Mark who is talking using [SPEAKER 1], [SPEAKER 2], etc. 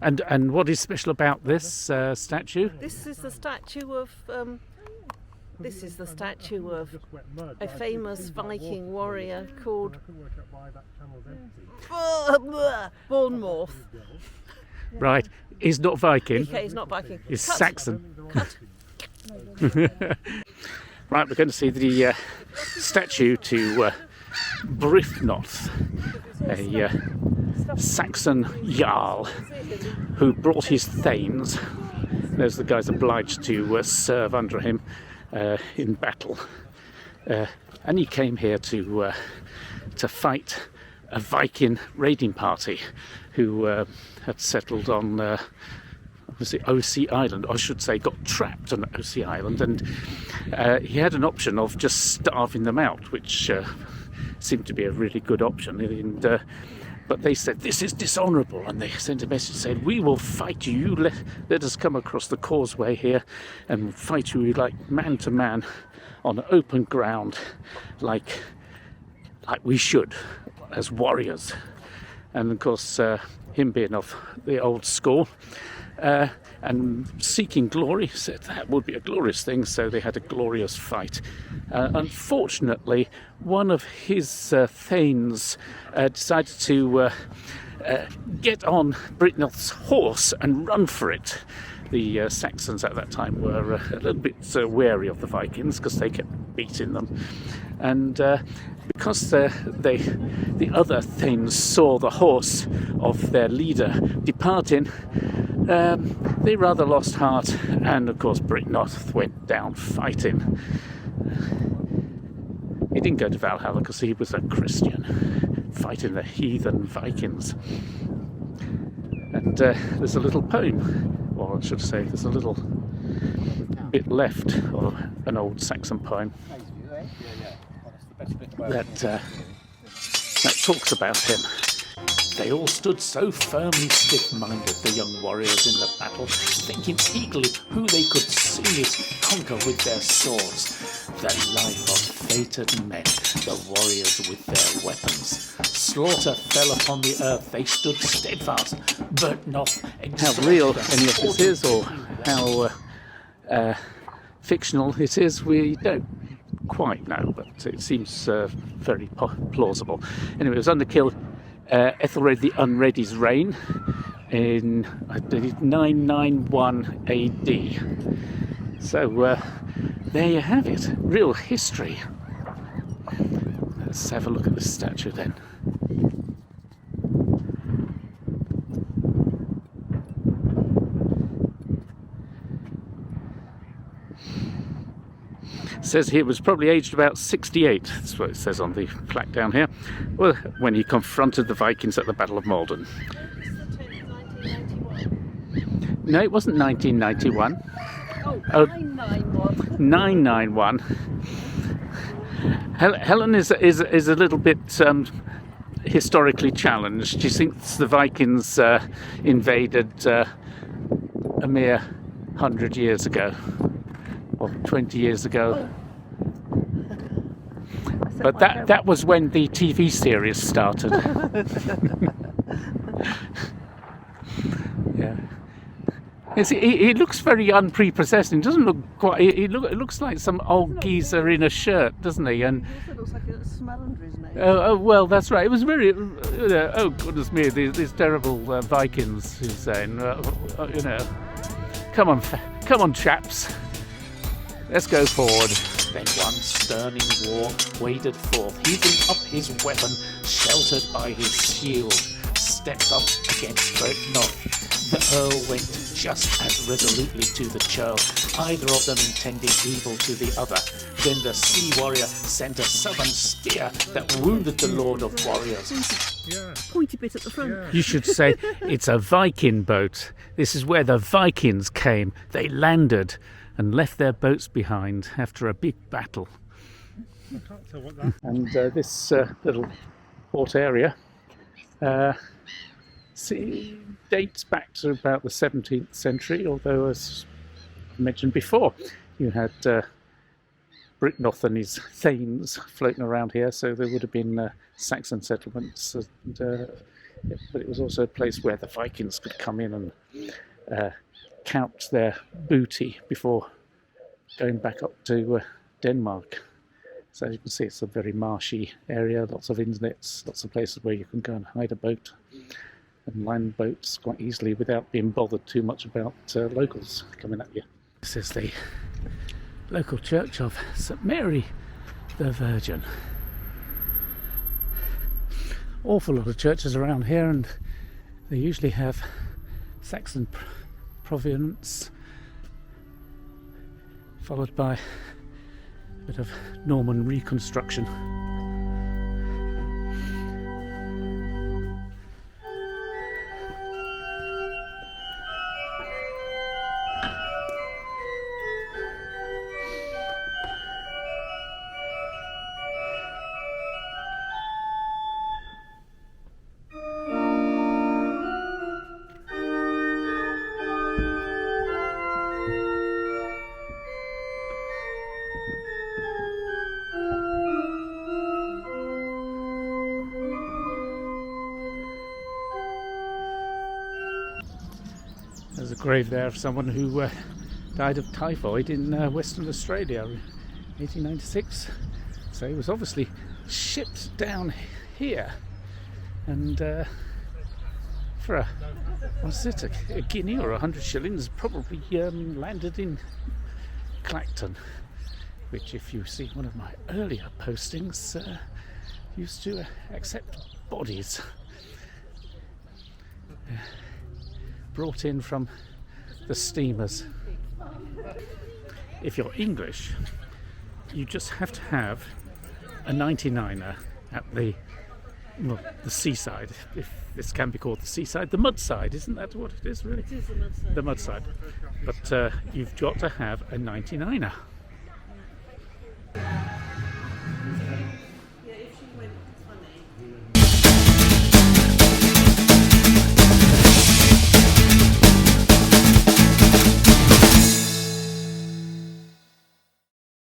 [SPEAKER 1] And what is special about this statue?
[SPEAKER 2] This is the statue of a famous Viking warrior called Byrhtnoth.
[SPEAKER 1] Right, he's not Viking.
[SPEAKER 2] Okay, he's not Viking.
[SPEAKER 1] He's Saxon. Right, we're going to see the statue to Byrhtnoth, a Saxon Jarl who brought his thanes. There's the guys obliged to serve under him in battle, and he came here to fight a Viking raiding party who had settled on obviously OC Island, I should say, got trapped on OC Island, and he had an option of just starving them out, which seemed to be a really good option. And but they said, this is dishonourable, and they sent a message saying, we will fight you. Let us come across the causeway here and fight you like man to man on open ground, like we should as warriors. And of course, him being of the old school and seeking glory, said that would be a glorious thing, so they had a glorious fight. Unfortunately, one of his thanes decided to get on Byrhtnoth's horse and run for it. The Saxons at that time were a little bit wary of the Vikings because they kept beating them, and because the other thanes saw the horse of their leader departing, they rather lost heart, and of course Byrhtnoth went down fighting. He didn't go to Valhalla because he was a Christian, fighting the heathen Vikings. And there's a little poem, or I should say there's a little bit left of an old Saxon poem that talks about him. They all stood so firmly stiff-minded, the young warriors in the battle, thinking eagerly who they could soonest conquer with their swords. The life of fated men, the warriors with their weapons. Slaughter fell upon the earth, they stood steadfast. Byrhtnoth, how real any of this is, or how fictional it is, we don't quite know, but it seems very plausible. Anyway, it was under Ethelred the Unready's reign in, I believe, 991 AD. So there you have it, real history. Let's have a look at this statue then. It says he was probably aged about 68, that's what it says on the plaque down here, well, when he confronted the Vikings at the Battle of Maldon. No, it wasn't 1991.
[SPEAKER 2] Oh, 991.
[SPEAKER 1] 991. Helen is a little bit historically challenged. She thinks the Vikings invaded a mere 100 years ago. Or 20 years ago. But that was when the TV series started. Yeah. He looks very unprepossessing. Doesn't look quite. It looks like some old geezer in a shirt, doesn't he? And
[SPEAKER 2] He also looks like a smell under his nose.
[SPEAKER 1] oh well, that's right. It was very. Oh goodness me, these terrible Vikings. He's saying, come on, chaps. Let's go forward. Then one sterning war waded forth, heaving up his weapon, sheltered by his shield, stepped up against Byrhtnoth. The Earl went just as resolutely to the churl, either of them intending evil to the other. Then the sea warrior sent a southern spear that wounded the Lord of Warriors.
[SPEAKER 2] Pointy bit at the front.
[SPEAKER 1] You should say it's a Viking boat. This is where the Vikings came. They landed and left their boats behind after a big battle. And this little port area dates back to about the 17th century, although, as I mentioned before, you had Byrhtnoth and his thanes floating around here, so there would have been Saxon settlements, and but it was also a place where the Vikings could come in and count their booty before going back up to Denmark. So as you can see, it's a very marshy area, lots of inlets, lots of places where you can go and hide a boat and land boats quite easily without being bothered too much about locals coming at you. This is the local church of St Mary the Virgin. Awful lot of churches around here, and they usually have Saxon provenance followed by a bit of Norman reconstruction. There's a grave there of someone who died of typhoid in Western Australia in 1896. So he was obviously shipped down here, and for a guinea or 100 shillings, probably landed in Clacton, which, if you see one of my earlier postings, used to accept bodies brought in from the steamers. If you're English, you just have to have a 99er at the seaside, if this can be called the seaside, the mud side, isn't that what it is really?
[SPEAKER 2] It is the mud side.
[SPEAKER 1] The mud side. But you've got to have a 99er.